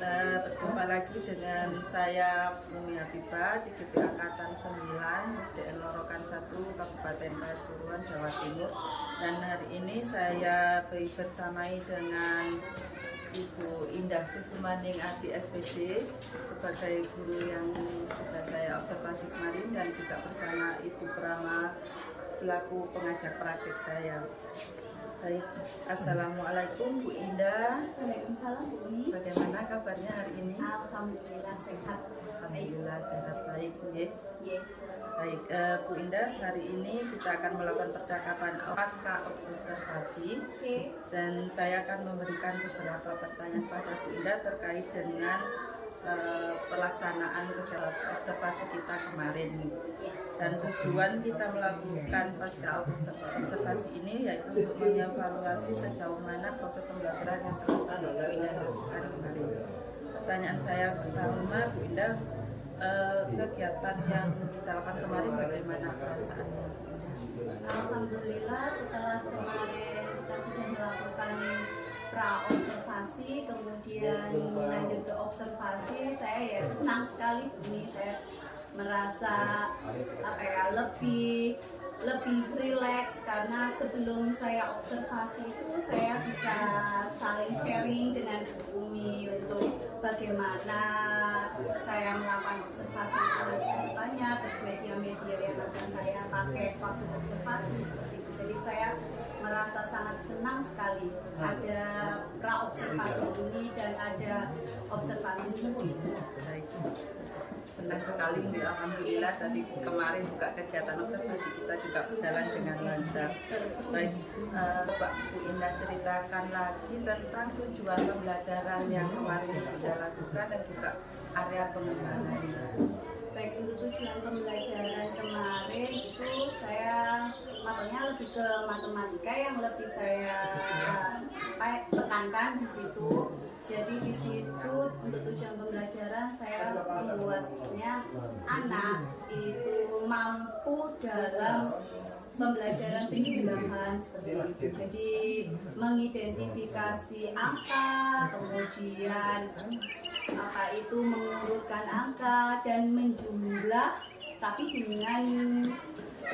Berjumpa lagi dengan saya Umi Habibah di GP Angkatan 9 SDN Lorokan 1 Kabupaten Pasuruan, Jawa Timur. Dan hari ini saya bersamai dengan Ibu Indah Kusumaning Adi SPD sebagai guru yang sudah saya observasi kemarin, dan juga bersama Ibu Prama selaku pengajar praktik saya. Baik, Assalamualaikum Bu Indah. Waalaikumsalam Bu Umi. Bagaimana kabarnya hari ini? Alhamdulillah sehat. Alhamdulillah sehat, baik Bu. Yeah. Baik, Bu Indah, hari ini kita akan melakukan percakapan pasca observasi. Dan saya akan memberikan beberapa pertanyaan pada Bu Indah terkait dengan pelaksanaan observasi kita kemarin. Dan tujuan kita melakukan pasca observasi ini yaitu untuk mengevaluasi sejauh mana proses pembelajaran yang telah Bu Indah lakukan kemarin. Pertanyaan saya pertama, Bu Indah, kegiatan yang kita lakukan kemarin bagaimana perasaannya? Alhamdulillah, setelah kemarin kita sudah melakukan pra-observasi, kemudian lanjut ke observasi, saya ya senang sekali ini. Saya merasa lebih rileks, karena sebelum saya observasi itu saya bisa saling sharing dengan Bu Umi untuk bagaimana saya melakukan observasi kedepannya, terus media-media yang akan saya pakai waktu observasi seperti itu. Jadi saya merasa sangat senang sekali ada pra-observasi ini dan ada observasi seperti itu. Senang sekali, alhamdulillah. Tadi kemarin juga kegiatan observasi kita juga berjalan dengan lancar. Baik, Pak Bu Indah ceritakan lagi tentang tujuan pembelajaran yang kemarin kita lakukan dan juga area pengembangan. Baik, untuk tujuan pembelajaran kemarin itu saya matanya lebih ke matematika yang lebih saya tekankan di situ. Jadi di situ untuk tujuan pembelajaran saya membuatnya anak itu mampu dalam pembelajaran penjumlahan seperti itu. Jadi mengidentifikasi angka, kemudian mengurutkan angka dan menjumlah, tapi dengan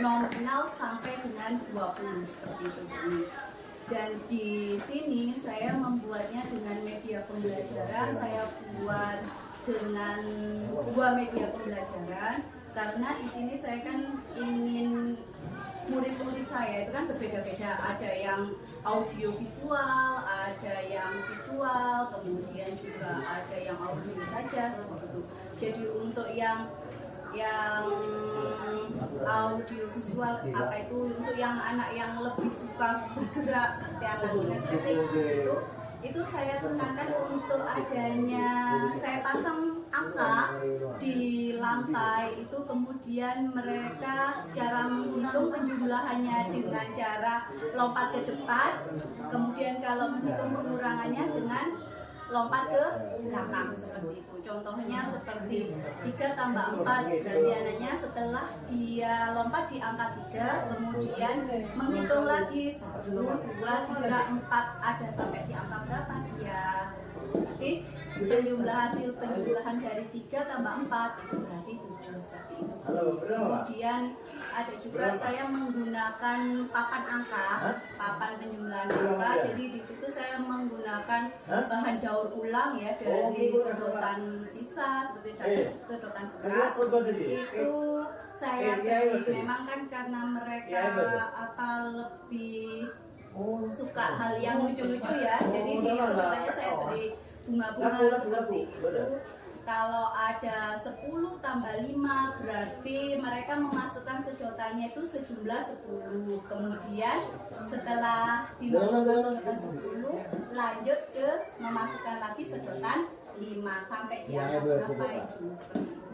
nominal sampai dengan 20 seperti itu. Dan di sini saya membuatnya dengan media pembelajaran. Saya buat dengan 2 media pembelajaran, karena di sini saya kan ingin murid-murid saya itu kan berbeda-beda. Ada yang audio visual, ada yang visual, kemudian juga ada yang audio saja seperti itu. Jadi untuk yang audio visual untuk yang anak yang lebih suka bergerak seperti anak kinestetik itu saya tekankan untuk adanya, saya pasang angka di lantai itu, kemudian mereka cara menghitung penjumlahannya dengan cara lompat ke depan, kemudian kalau menghitung pengurangannya dengan lompat ke belakang seperti itu. Contohnya seperti 3 tambah 4, berarti anaknya setelah dia lompat di angka 3, kemudian menghitung lagi 1, 2, 3, 4, ada sampai di angka berapa dia. Berarti hasil penjumlahan dari 3 tambah 4 itu berarti 7 seperti itu. Kemudian ada juga saya menggunakan papan angka, papan penjumlahan angka. Jadi di situ saya menggunakan bahan daur ulang ya, dari sedotan sisa seperti sedotan bekas. Itu saya beri, memang kan karena mereka lebih suka hal yang lucu-lucu ya. Jadi di sedotannya saya beri bunga-bunga seperti itu. Kalau ada 10 tambah 5 berarti mereka memasukkan sedotannya itu sejumlah 10. Kemudian setelah dimasukkan sedotan 10, lanjut ke memasukkan lagi sedotan 5 sampai di angka berapa itu seperti itu.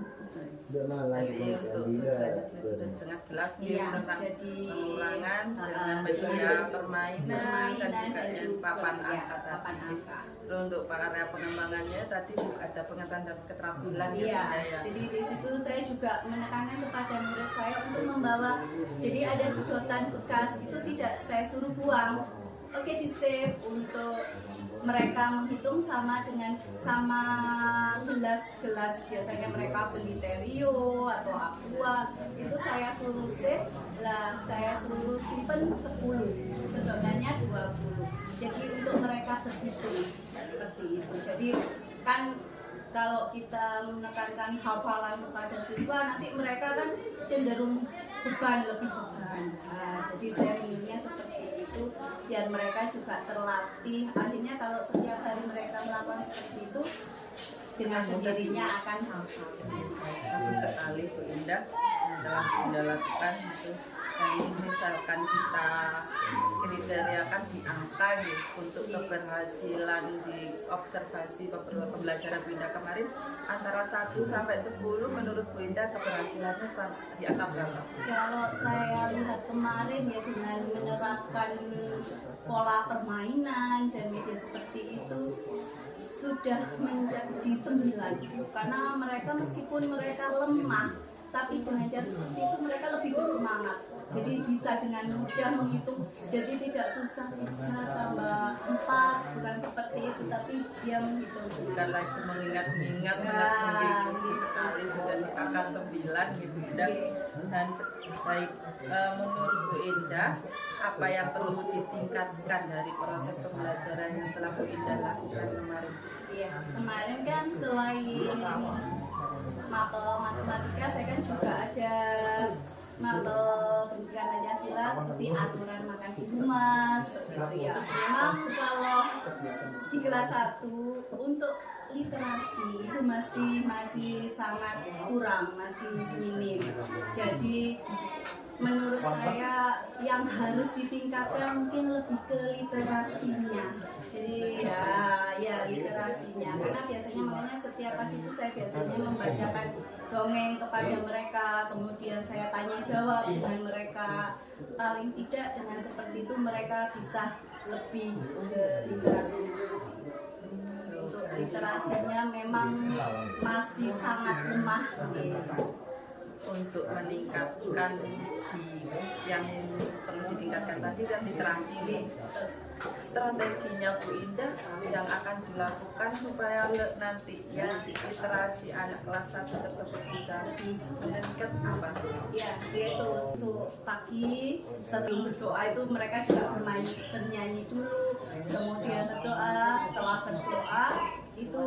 Jadi untuk tujuannya sudah sangat jelas tentang pengurangan dengan media permainan dan juga yang papan angka. Terus untuk area pengembangannya tadi ada pengetahuan dan keterampilan ya. Jadi di situ saya juga menekankan kepada murid saya untuk membawa, jadi ada sedotan bekas itu tidak saya suruh buang, oke di save untuk mereka menghitung sama gelas biasanya mereka beli Terio atau Aqua, itu saya suruh save lah, saya suruh simpen 10, sedotannya 20. Jadi untuk mereka berhitung seperti itu. Jadi kan kalau kita menekankan hafalan kepada siswa, nanti mereka kan cenderung lebih beban. Nah, jadi saya inginnya seperti itu biar mereka juga terlatih. Akhirnya kalau setiap hari mereka melakukan seperti itu, dengan sendirinya akan hafal. Bagus sekali Bu Indah yang telah Bu Indah lakukan itu. Nah, ini misalkan kita kriteriakan di angka gitu, untuk keberhasilan di observasi pembelajaran Bu Indah kemarin antara 1 sampai 10, menurut Bu Indah keberhasilannya di angka berapa? Kalau saya lihat kemarin ya, dengan menerapkan pola permainan dan media seperti itu sudah menjadi 9, karena mereka meskipun mereka lemah, tapi dengan cara seperti itu mereka lebih bersemangat. Jadi bisa dengan mudah menghitung, jadi tidak susah 3 tambah 4, bukan seperti itu, tapi dia menghitung. Bukan lagi mengingat-ingat, menghitung sekali sudah di angka 9 gitu Indah. Dan baik, menurut Bu Indah, apa yang perlu ditingkatkan dari proses pembelajaran yang telah Bu Indah lakukan kemarin? Iya, kemarin kan selain mapel matematika, saya kan juga ada mapel pendidikan Pancasila seperti aturan makan di rumah, seperti itu ya. Memang kalau di kelas 1 untuk literasi itu masih sangat kurang, masih minim. Jadi menurut saya yang harus ditingkatkan mungkin lebih ke literasinya. Jadi ya literasinya, karena biasanya makanya setiap pagi itu saya biasanya membacakan dongeng kepada mereka, kemudian saya tanya jawab dengan mereka. Paling tidak dengan seperti itu mereka bisa lebih ke literasi. Untuk literasinya memang masih sangat lemah gitu. Untuk meningkatkan yang perlu ditingkatkan tadi dan literasi ini, strateginya Bu Indah yang akan dilakukan supaya nanti ya literasi anak kelas 1 tersebut bisa meningkat apa? Ya, yaitu untuk pagi sebelum berdoa itu mereka juga bernyanyi dulu, kemudian berdoa. Setelah berdoa itu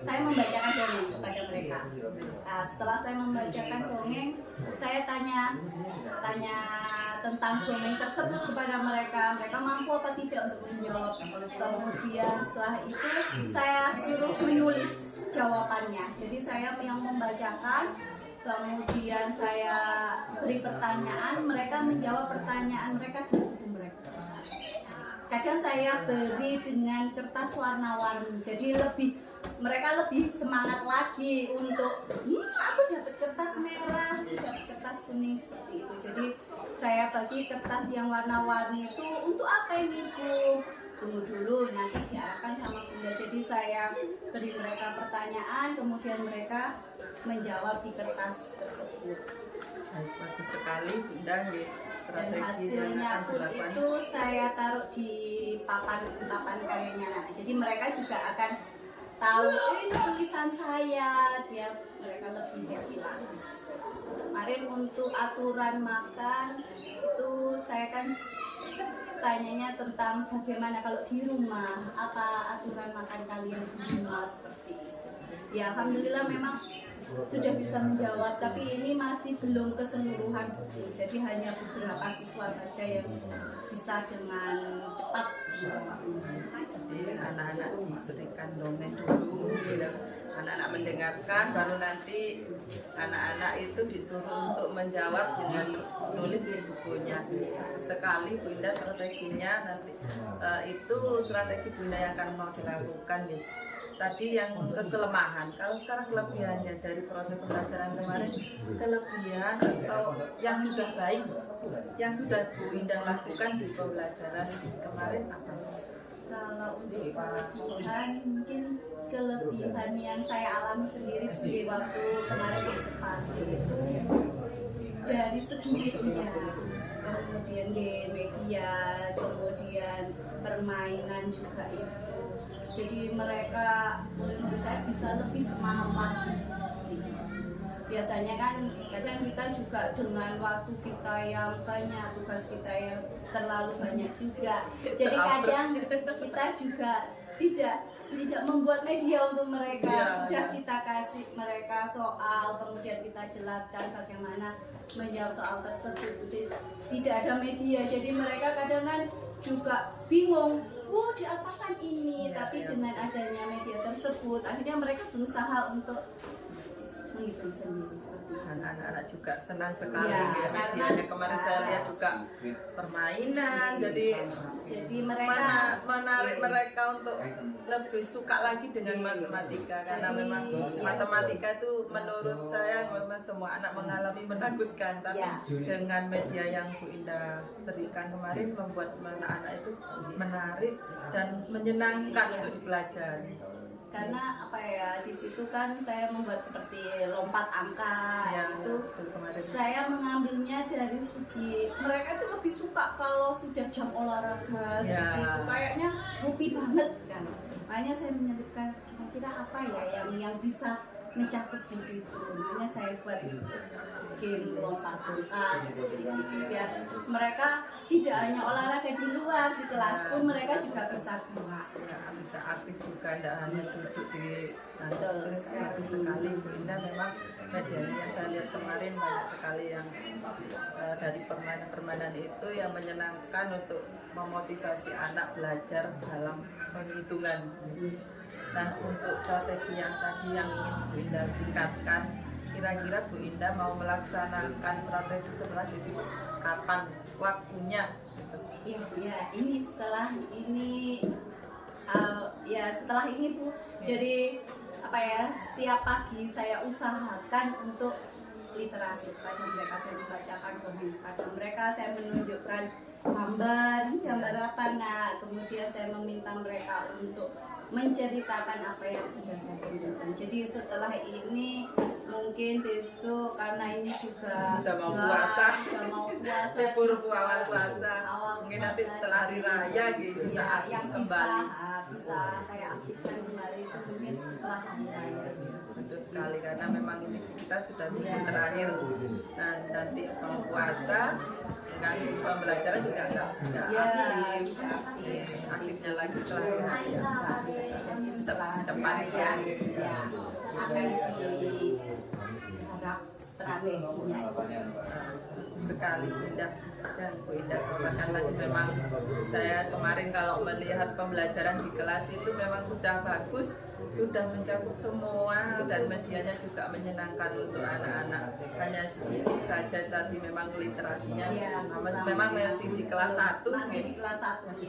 saya membacakan dongeng kepada mereka. Nah, setelah saya membacakan dongeng, saya tanya tentang dongeng tersebut kepada mereka. Mereka mampu apa tidak untuk menjawab. Kemudian setelah itu saya suruh menulis jawabannya. Jadi saya yang membacakan, kemudian saya beri pertanyaan, mereka menjawab pertanyaan mereka di buku mereka. Kadang saya beri dengan kertas warna-warni, jadi mereka lebih semangat lagi untuk aku dapat kertas merah, dapat kertas kuning, seperti itu. Jadi saya bagi kertas yang warna-warni itu untuk apa ini Bu? Tunggu dulu, nanti diarahkan sama Bunda. Jadi saya beri mereka pertanyaan, kemudian mereka menjawab di kertas tersebut. Bagus sekali Bunda, Dan hasilnya pun itu saya taruh di papan karyanya anak. Jadi mereka juga akan tahu ini tulisan saya, mereka lebih happy lagi. Kemarin untuk aturan makan itu saya kan tanyanya tentang bagaimana kalau di rumah, apa aturan makan kalian di rumah, seperti itu. Ya alhamdulillah memang sudah bisa menjawab, tapi ini masih belum keseluruhan, jadi hanya beberapa siswa saja yang bisa dengan cepat. Jadi anak-anak diberikan dongeng dulu, anak-anak mendengarkan, baru nanti anak-anak itu disuruh untuk menjawab dengan nulis di bukunya. Sekali Bu Indah strateginya nanti itu strategi Bu Indah yang akan mau dilakukan gitu. Tadi yang kelemahan, kalau sekarang kelebihannya dari proses pembelajaran kemarin, kelebihan atau yang sudah baik, yang sudah Bu Indah lakukan di pembelajaran kemarin apa? Kalau untuk kelebihan, mungkin kelebihan yang saya alami sendiri di waktu kemarin observasi itu dari segi media, kemudian game media, kemudian permainan juga itu jadi mereka menurut saya bisa lebih semangat lagi. Biasanya kan kadang kita juga dengan waktu kita yang banyak, tugas kita yang terlalu banyak juga, jadi kadang kita juga tidak membuat media untuk mereka. Udah kita kasih mereka soal, kemudian kita jelaskan bagaimana menjawab soal tersebut, tidak ada media, jadi mereka kadang kan juga bingung, diapakan ini, tapi dengan adanya media tersebut akhirnya mereka berusaha untuk menghitung sendiri seperti itu. Anak-anak juga senang sekali ya, medianya. Kemarin saya lihat juga permainan, jadi mereka menarik mereka untuk lebih suka lagi dengan matematika, karena memang matematika itu menurut saya memang semua anak mengalami menakutkan, tapi dengan media yang Bu Indah berikan kemarin membuat anak-anak itu menarik dan menyenangkan untuk dipelajari. Karena apa ya, di situ kan saya membuat seperti lompat angka itu, saya mengambilnya dari segi mereka itu lebih suka kalau sudah jam olahraga seperti itu, kayaknya hobi banget kan. Makanya saya menyelipkan kira-kira apa ya yang bisa mencakup di situ. Makanya saya buat game lompat angka seperti itu, biar mereka tidak hanya olahraga di luar, di kelas pun mereka juga bisa gerak, bisa aktif juga, tidak hanya duduk di kantor. Bagus sekali Bu Indah, memang media yang saya lihat kemarin banyak sekali yang dari permainan-permainan itu yang menyenangkan untuk memotivasi anak belajar dalam penghitungan. Nah, untuk strategi yang tadi yang ingin Bu Indah tingkatkan, kira-kira Bu Indah mau melaksanakan strategi setelah jadi kapan waktunya? Ya, ini setelah ini setelah ini Bu, jadi apa ya, setiap pagi saya usahakan untuk literasi kepada mereka. Saya membacakan kepada mereka, saya menunjukkan gambar apa, kemudian saya meminta mereka untuk menceritakan apa yang sudah saya tunjukkan. Jadi setelah ini mungkin besok, karena ini juga udah mau puasa, libur awal puasa, mungkin nanti puasa, setelah hari raya gitu bisa aktif kembali. Bisa saya aktifkan kembali itu mungkin setelah hari raya. Betul sekali, karena memang ini kita sudah minggu terakhir. Nah, nanti mau puasa nggak pembelajaran juga nggak aktif, aktifnya lagi setelah hari raya. Jadi setelah depan ya akan diharap strateginya sekali Indah. Dan Bu Indah katakan tadi, memang saya kemarin kalau melihat pembelajaran di kelas itu memang sudah bagus, sudah mencakup semua, dan medianya juga menyenangkan untuk anak-anak. Hanya sedikit saja tadi memang literasinya memang masih di kelas 1, masih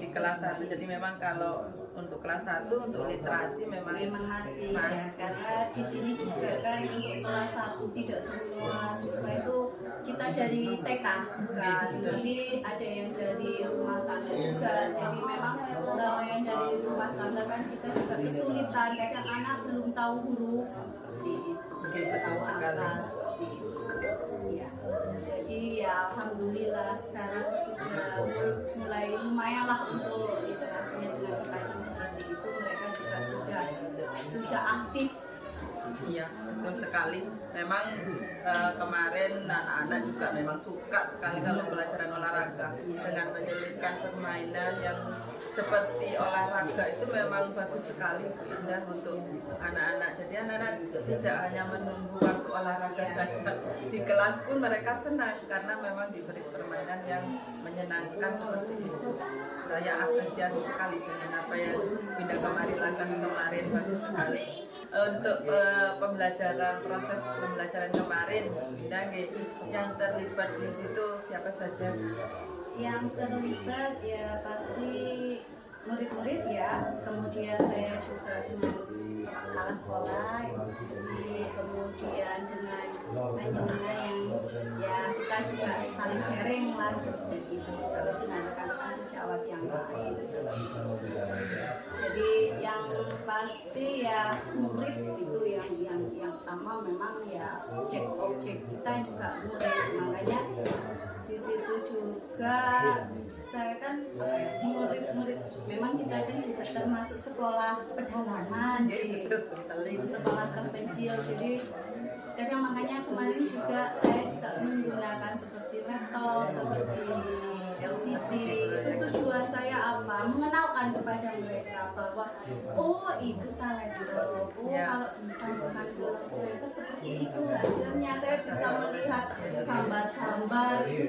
di kelas 1. Jadi memang kalau untuk kelas 1 untuk literasi memang masih ya, karena di sini juga kan untuk kelas 1 tidak semua siswa itu kita dari TK bukan, jadi ada yang dari rumah tangga juga. Jadi memang kalau yang dari rumah tangga kan kita juga kesulitan, kadang anak belum tahu huruf seperti itu, tahu angka seperti itu ya. Jadi ya alhamdulillah sekarang sudah mulai lumayan lah untuk literasinya, dengan berbagai seperti itu mereka juga sudah aktif. Iya, betul sekali. Memang kemarin anak-anak juga memang suka sekali kalau pelajaran olahraga, dengan menyelipkan permainan yang seperti olahraga itu memang bagus sekali Bu Indah untuk anak-anak. Jadi anak-anak tidak hanya menunggu waktu olahraga saja, di kelas pun mereka senang karena memang diberi permainan yang menyenangkan seperti itu. Saya apresiasi sekali dengan apa yang Bu Indah kemarin lakukan kemarin, bagus sekali. Untuk proses pembelajaran kemarin, yang terlibat di situ siapa saja? Yang terlibat ya pasti murid-murid ya, kemudian saya juga dengan kepala sekolah, kemudian dengan panjenengan yang ya kita juga saling sharing lah seperti itu dengan rekan-rekan sejawat yang lain. Jadi yang pasti ya murid itu yang pertama memang ya cek objek kita juga murid, makanya di situ juga saya kan murid-murid memang kita kan juga termasuk sekolah pedalaman di sekolah terpencil, jadi kadang makanya kemarin juga saya juga menggunakan seperti laptop, seperti LCD. Itu tujuan saya apa? Mengenalkan kepada mereka bahwa oh itu talento, kalau bisa menghasilkan itu seperti itu hasilnya. Saya bisa melihat gambar-gambar itu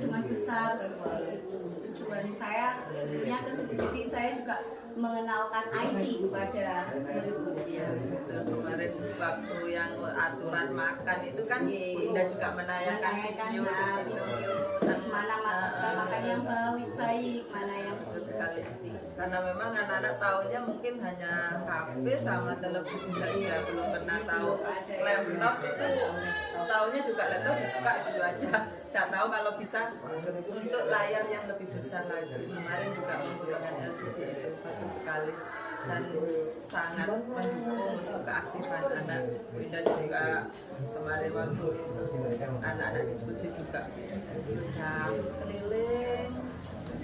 dengan besar seperti itu. Tujuan saya sebenarnya ke situ. Jadi saya juga mengenalkan IT kepada murid-murid. Iya, kemarin waktu yang aturan makan itu kan Bunda juga menayangkan video terus mana makan yang baik, mana yang sekali. Karena memang anak-anak tahunya mungkin hanya HP sama televisi saja, belum pernah tahu laptop itu. Tahunya juga laptop dibuka itu aja. Tidak tahu kalau bisa untuk layar yang lebih besar lagi. Kemarin juga menggunakan LCD itu bagus sekali dan sangat mendukung untuk keaktifan anak. Bunda juga kemarin waktu anak-anak diskusi juga sudah keliling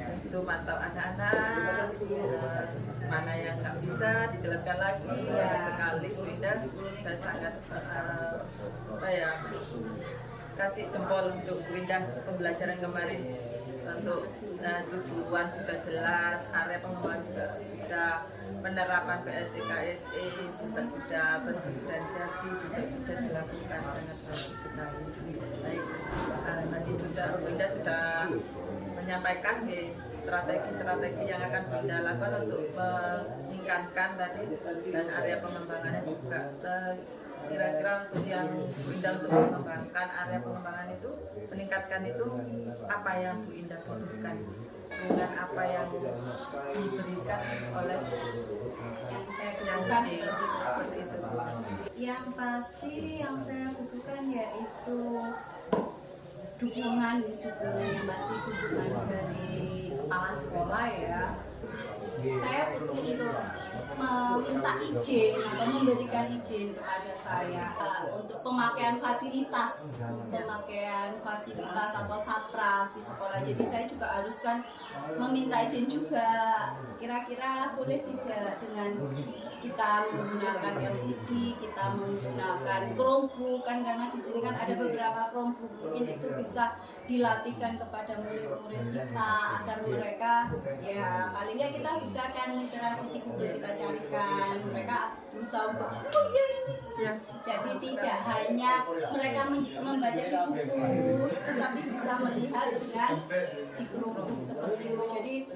itu mantap anak-anak, mana yang nggak bisa dijelaskan lagi. Sekali Bunda saya sangat kasih jempol untuk Bunda pembelajaran kemarin. Untuk tujuan sudah jelas, area pengembangan juga sudah, penerapan PSE KSE juga sudah, berdiferensiasi juga sudah dilakukan sangat bagus sekali. Baik, nanti Bunda sudah menyampaikan strategi-strategi yang akan Bunda lakukan untuk meningkatkan tadi, dan area pengembangannya juga kira-kira untuk yang Bunda untuk mengembangkan area pengembangan itu, meningkatkan itu, apa yang Bu Indah butuhkan dengan apa yang diberikan oleh yang saya butuhkan seperti itu. Yang pasti yang saya butuhkan yaitu dukungan yang pasti dukungan dari kepala sekolah ya. Saya butuh untuk meminta izin atau memberikan izin kepada saya untuk pemakaian fasilitas atau sapras di sekolah. Jadi saya juga harus kan meminta izin juga, kira-kira boleh tidak dengan kita menggunakan LCD, kita menggunakan Chromebook kan, karena di sini kan ada beberapa Chromebook, mungkin itu bisa dilatihkan kepada murid-murid kita agar mereka ya paling nggak kita bukakan literasi di Google, kita carikan, mereka berusaha untuk oh iya ini ya. Jadi tidak hanya mereka membaca di buku, tetapi bisa melihat dengan di Chromebook seperti itu. Jadi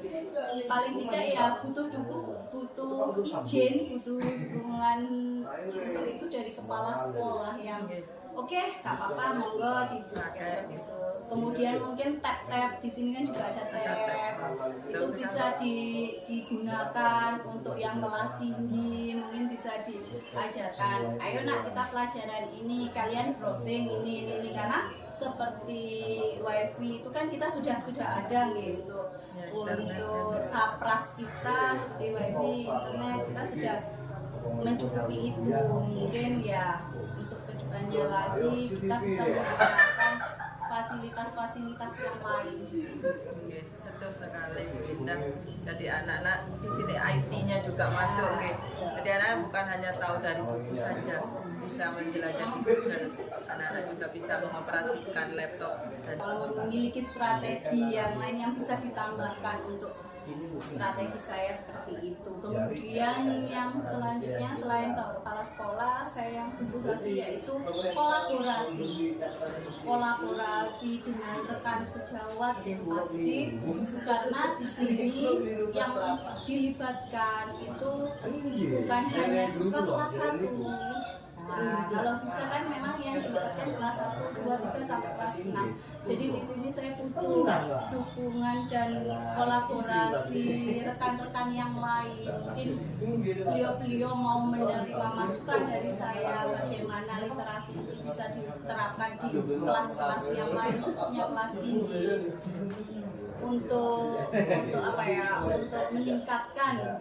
paling tidak ya butuh izin, butuh dukungan untuk itu dari kepala sekolah yang oke, nggak apa-apa, monggo dipakai seperti itu. Kemudian mungkin tab-tab di sini kan juga ada tab, itu bisa digunakan untuk yang kelas tinggi, mungkin bisa diajarkan. Ayo nak kita pelajaran ini, kalian browsing ini karena seperti wifi itu kan kita sudah ada gitu. Untuk sapras kita seperti wifi, internet kita sudah mencukupi itu. Mungkin ya untuk kedepannya lagi kita bisa menggunakan fasilitas yang lain. Betul sekali, Indah. Jadi anak-anak di sini IT-nya juga masuk, jadi anak bukan hanya tahu dari buku saja, bisa menjelajah di Google. Anak-anak juga bisa mengoperasikan laptop. Dan memiliki strategi yang lain yang bisa ditambahkan untuk strategi saya seperti itu. Kemudian yang selanjutnya selain kepala sekolah, saya yang butuh lagi yaitu kolaborasi dengan rekan sejawat pasti, karena di sini yang dilibatkan itu bukan hanya siswa kelas 1. Nah, kalau bisa kan memang yang dilibatkan kelas 1, 2, 3 sampai kelas 6. Jadi di sini saya butuh dukungan dan kolaborasi rekan-rekan yang lain. Mungkin beliau mau menerima masukan dari saya bagaimana literasi itu bisa diterapkan di kelas-kelas yang lain, khususnya kelas tinggi. untuk apa ya, untuk meningkatkan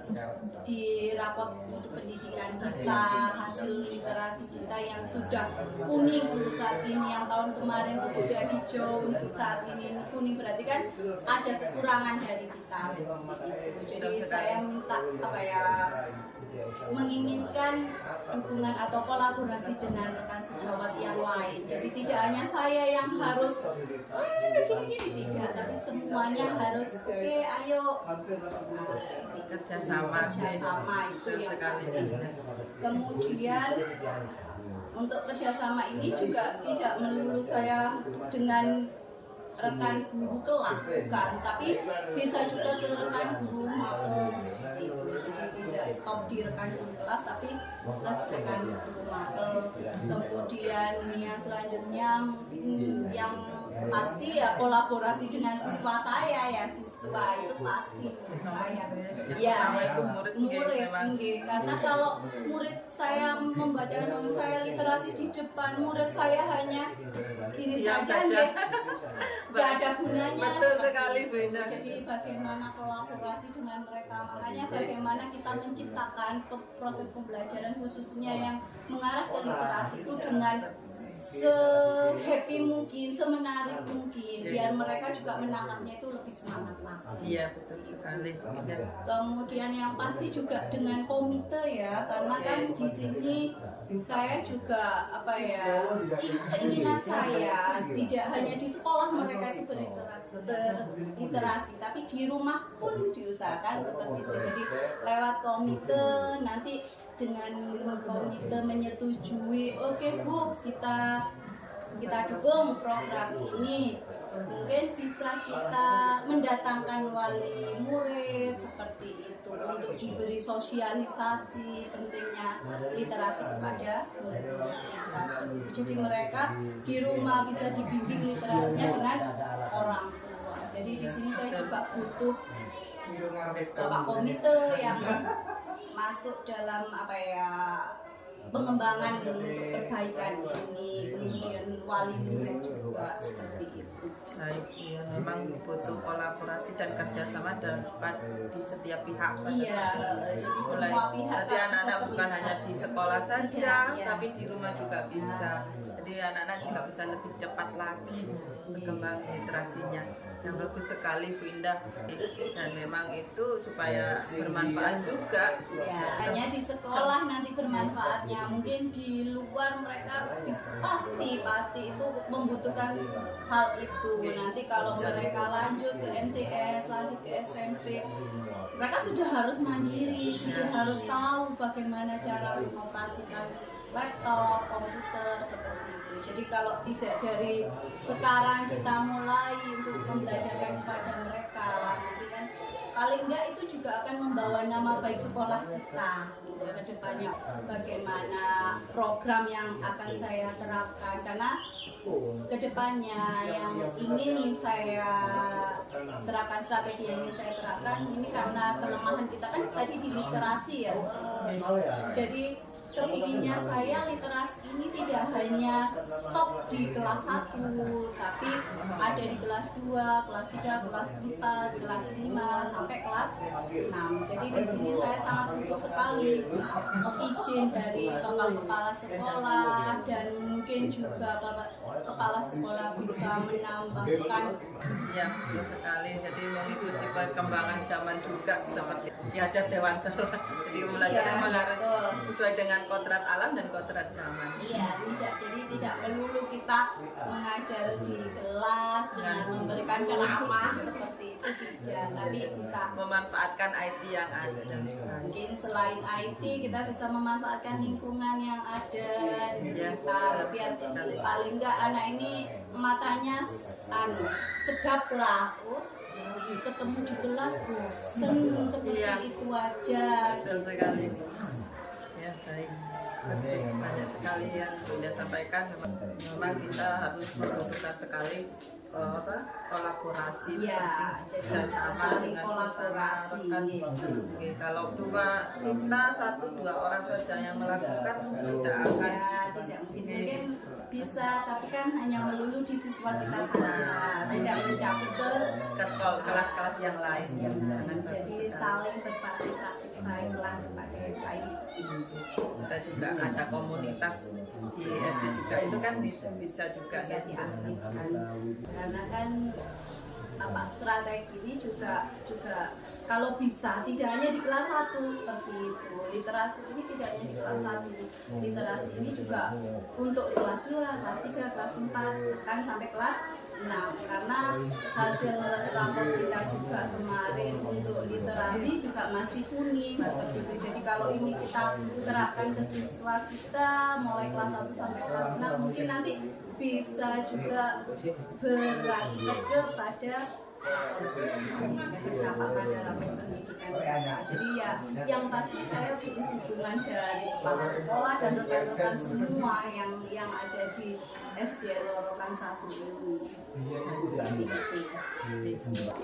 di rapot untuk pendidikan kita, hasil literasi kita yang sudah kuning untuk saat ini, yang tahun kemarin itu sudah hijau, untuk saat ini kuning, berarti kan ada kekurangan dari kita seperti itu. Jadi saya minta apa ya, menginginkan dukungan atau kolaborasi dengan rekan sejawat yang lain. Jadi tidak hanya saya yang harus gini-gini, tidak, tapi semuanya harus oke, ayo kerjasama itu yang pasti. Kemudian untuk kerjasama ini juga tidak melulu saya dengan rekan guru kelas, bukan, tapi bisa juga ke rekan guru mapel seperti itu. Jadi tidak stop di rekan guru kelas, tapi plus rekan guru mapel. Kemudian yang selanjutnya yang pasti ya kolaborasi dengan siswa saya, ya siswa itu pasti saya ya murid karena kalau murid saya membaca dongeng, saya literasi di depan, murid saya hanya gini saja nggak ada gunanya. Betul sekali Bu Indah. Jadi bagaimana kolaborasi dengan mereka, makanya bagaimana kita menciptakan proses pembelajaran khususnya yang mengarah ke literasi itu dengan se-happy mungkin, semenarik mungkin, biar mereka juga menangkapnya itu lebih semangat lagi. Iya, betul sekali. Kemudian yang pasti juga dengan komite ya, karena kan di sini saya juga apa ya, keinginan saya tidak hanya di sekolah mereka itu berliterasi, tapi di rumah pun diusahakan seperti itu. Jadi lewat komite, nanti dengan komite menyetujui, oke Bu, kita dukung program ini, mungkin bisa kita mendatangkan wali murid seperti itu untuk diberi sosialisasi pentingnya literasi kepada murid-murid kita. Jadi mereka di rumah bisa dibimbing literasinya dengan orang tua. Jadi di sini saya juga butuh bapak komite yang masuk dalam apa ya, pengembangan untuk perbaikan ini, kemudian wali murid juga seperti itu. Baik, ya, memang butuh kolaborasi dan kerjasama di setiap pihak. Iya, jadi semua pihak. Jadi anak-anak bukan hanya di sekolah saja, tidak, ya. tapi di rumah juga bisa. Jadi anak-anak juga bisa lebih cepat lagi berkembang literasinya. Yang bagus sekali Bu Indah. Dan memang itu supaya bermanfaat juga. Ya, hanya di sekolah nanti bermanfaatnya. Mungkin di luar mereka pasti itu membutuhkan hal itu. Nanti kalau mereka lanjut ke MTS, lanjut ke SMP, mereka sudah harus mandiri, sudah harus tahu bagaimana cara mengoperasikan laptop, komputer seperti itu. Jadi kalau tidak dari sekarang kita mulai untuk membelajarkan kepada mereka, nanti kan paling enggak itu juga akan membawa nama baik sekolah kita untuk ke depannya. Bagaimana program yang akan saya terapkan, karena ke depannya yang ingin saya terapkan, strategi yang ingin saya terapkan ini karena kelemahan kita kan tadi di literasi ya. Jadi kepinginnya saya literasi ini tidak hanya stop di kelas 1, tapi ada di kelas 2, kelas 3, kelas 4, kelas 5, sampai kelas 6. Jadi di sini saya sangat butuh sekali izin dari Bapak Kepala Sekolah, dan mungkin juga Bapak Kepala Sekolah bisa menambahkan. Ya, betul sekali. Jadi mengikuti perkembangan zaman juga seperti diajar Dewanto. Jadi belajar memang harus sesuai dengan kodrat alam dan kodrat zaman. Iya, jadi tidak melulu kita mengajar di kelas dengan memberikan ceramah seperti itu, tidak, tapi bisa memanfaatkan IT yang ada. Mungkin selain IT kita bisa memanfaatkan lingkungan yang ada di sekitar, biar paling enggak anak ini matanya sedap lah. Ketemu di kelas bosen seperti itu aja. Betul sekali. Ya, baik. Banyak sekali yang sudah sampaikan. Memang kita harus membutuhkan sekali kolaborasi, ya, jadi sama dengan kolaborasi. Kalau kita 1-2 orang saja yang melakukan tidak akan tidak mungkin bisa, tapi kan hanya melulu di siswa kita saja, tidak mencakup ke kelas-kelas yang lain. jadi saling berbakti praktik baiklah kepada yang lain seperti itu. Kita juga ada komunitas di SD juga, itu kan bisa juga Bisa diaktifkan karena kan apa strategi ini juga kalau bisa tidak hanya di kelas 1 seperti itu. Literasi ini tidak hanya di kelas 1. Literasi ini juga untuk kelas 2, kelas 3, kelas 4 kan sampai kelas 6 karena hasil rapor kita juga kemarin untuk literasi juga masih kuning seperti itu. Jadi kalau ini kita terapkan ke siswa kita mulai kelas 1 sampai kelas 6 mungkin nanti bisa juga beraspek kepada dampak dalam pendidikan kita. Jadi ya yang pasti saya butuh dukungan dari kepala sekolah dan rekan-rekan semua yang ada di SD Lorokan 1 ini.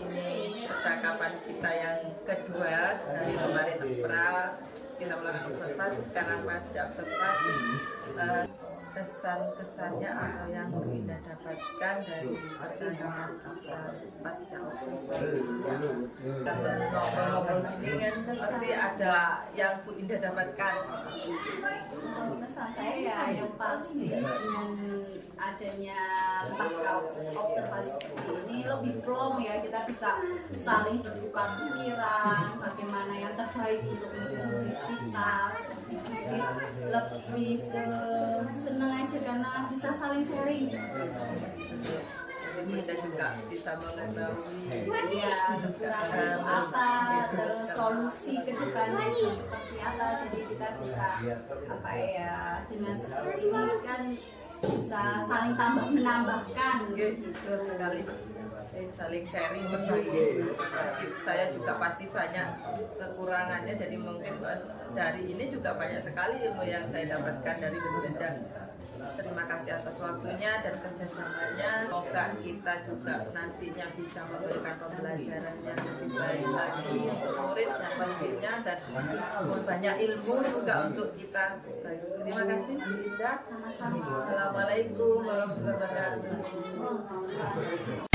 Ini percakapan kita yang kedua dari kemarin April kita melakukan observasi, sekarang pasca observasi. Kesan-kesannya atau yang Indah dapatkan dari percakapan pasca observasi dan ngobrol-ngobrol ini kan pasti ada yang Bu Indah dapatkan. Kesan saya ya yang pasti dengan adanya pasca observasi seperti ini lebih plong ya, kita bisa saling bertukar pikiran bagaimana yang terbaik untuk mendidik kita seperti itu. Jadi lebih ke senang aja karena bisa saling sharing. Jadi kita juga bisa mengetahui Ya, kekurangan apa, terus solusi ke depannya itu seperti apa. Jadi kita bisa apa ya dengan seperti ini kan bisa saling tambah menambahkan gitu sekali, saling sharing berbagi. Saya juga pasti banyak kekurangannya, jadi mungkin dari ini juga banyak sekali ilmu yang saya dapatkan dari Bu Indah. Terima kasih atas waktunya dan kerjasamanya. Semoga kita juga nantinya bisa memberikan pembelajaran yang lebih baik lagi untuk murid yang pastinya, dan banyak ilmu juga untuk kita. Terima kasih Bu Indah. sama-sama. Assalamualaikum warahmatullahi wabarakatuh.